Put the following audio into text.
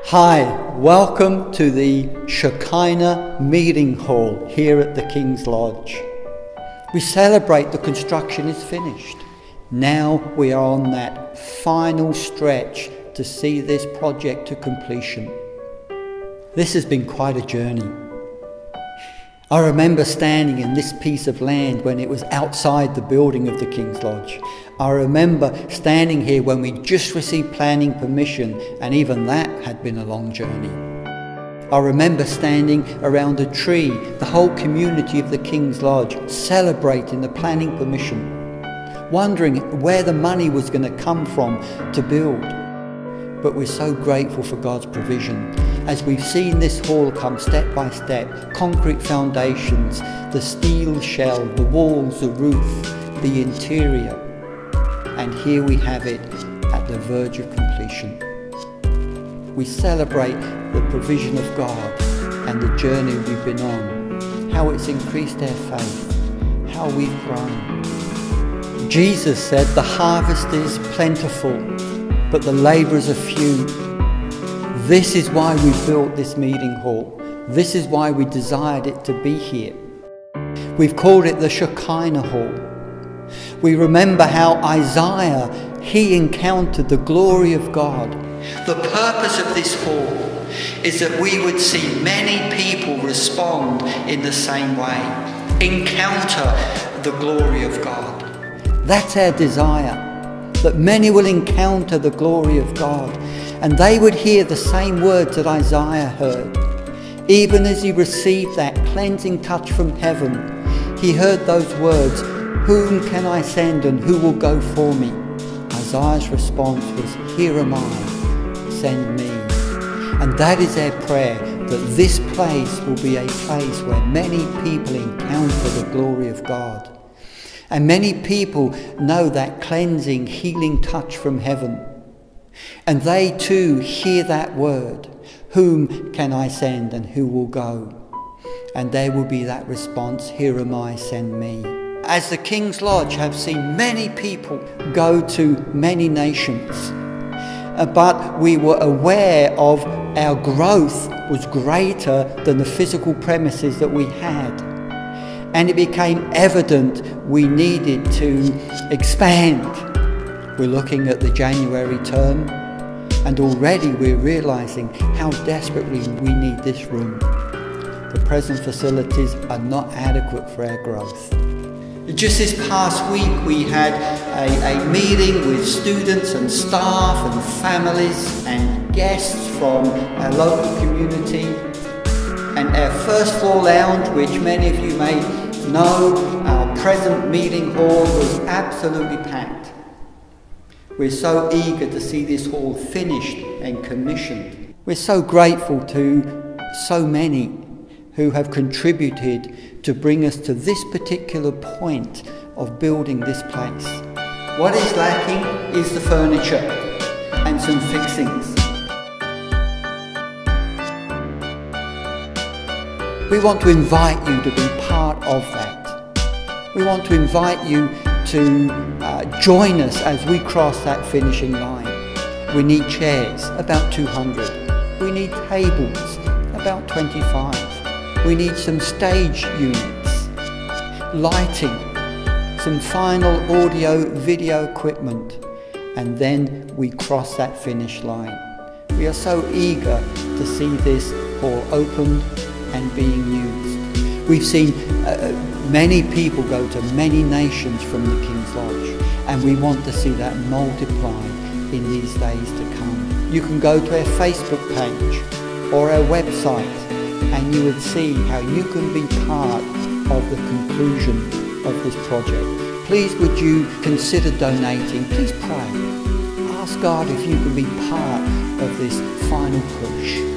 Hi, welcome to the Shekinah Meeting Hall here at the King's Lodge. We celebrate the construction is finished. Now we are on that final stretch to see this project to completion. This has been quite a journey. I remember standing in this piece of land when it was outside the building of the King's Lodge. I remember standing here when we just received planning permission, and even that had been a long journey. I remember standing around a tree, the whole community of the King's Lodge, celebrating the planning permission, wondering where the money was going to come from to build. But we're so grateful for God's provision as we've seen this hall come step by step, concrete foundations, the steel shell, the walls, the roof, the interior. And here we have it at the verge of completion. We celebrate the provision of God and the journey we've been on, how it's increased our faith, how we've grown. Jesus said the harvest is plentiful, but the labourers are few. This is why we built this meeting hall. This is why we desired it to be here. We've called it the Shekinah Hall. We remember how Isaiah, he encountered the glory of God. The purpose of this hall is that we would see many people respond in the same way, encounter the glory of God. That's our desire, that many will encounter the glory of God, and they would hear the same words that Isaiah heard. Even as he received that cleansing touch from heaven, he heard those words, "Whom can I send and who will go for me?" Isaiah's response was, "Here am I, send me." And that is our prayer, that this place will be a place where many people encounter the glory of God. And many people know that cleansing, healing touch from heaven. And they too hear that word, "Whom can I send and who will go?" And there will be that response, "Here am I, send me." As the King's Lodge have seen many people go to many nations, but we were aware of our growth was greater than the physical premises that we had. And it became evident we needed to expand. We're looking at the January term, and already we're realizing how desperately we need this room. The present facilities are not adequate for our growth. Just this past week we had a meeting with students and staff and families and guests from our local community. And our first floor lounge, which many of you may know, our present meeting hall, was absolutely packed. We're so eager to see this hall finished and commissioned. We're so grateful to so many who have contributed to bring us to this particular point of building this place. What is lacking is the furniture and some fixings. We want to invite you to be part of that. We want to invite you to join us as we cross that finishing line. We need chairs, about 200. We need tables, about 25. We need some stage units, lighting, some final audio video equipment, and then we cross that finish line. We are so eager to see this hall opened and being used. We've seen many people go to many nations from the King's Lodge, and we want to see that multiplied in these days to come. You can go to our Facebook page or our website, and you would see how you can be part of the conclusion of this project. Please would you consider donating? Please pray. Ask God if you can be part of this final push.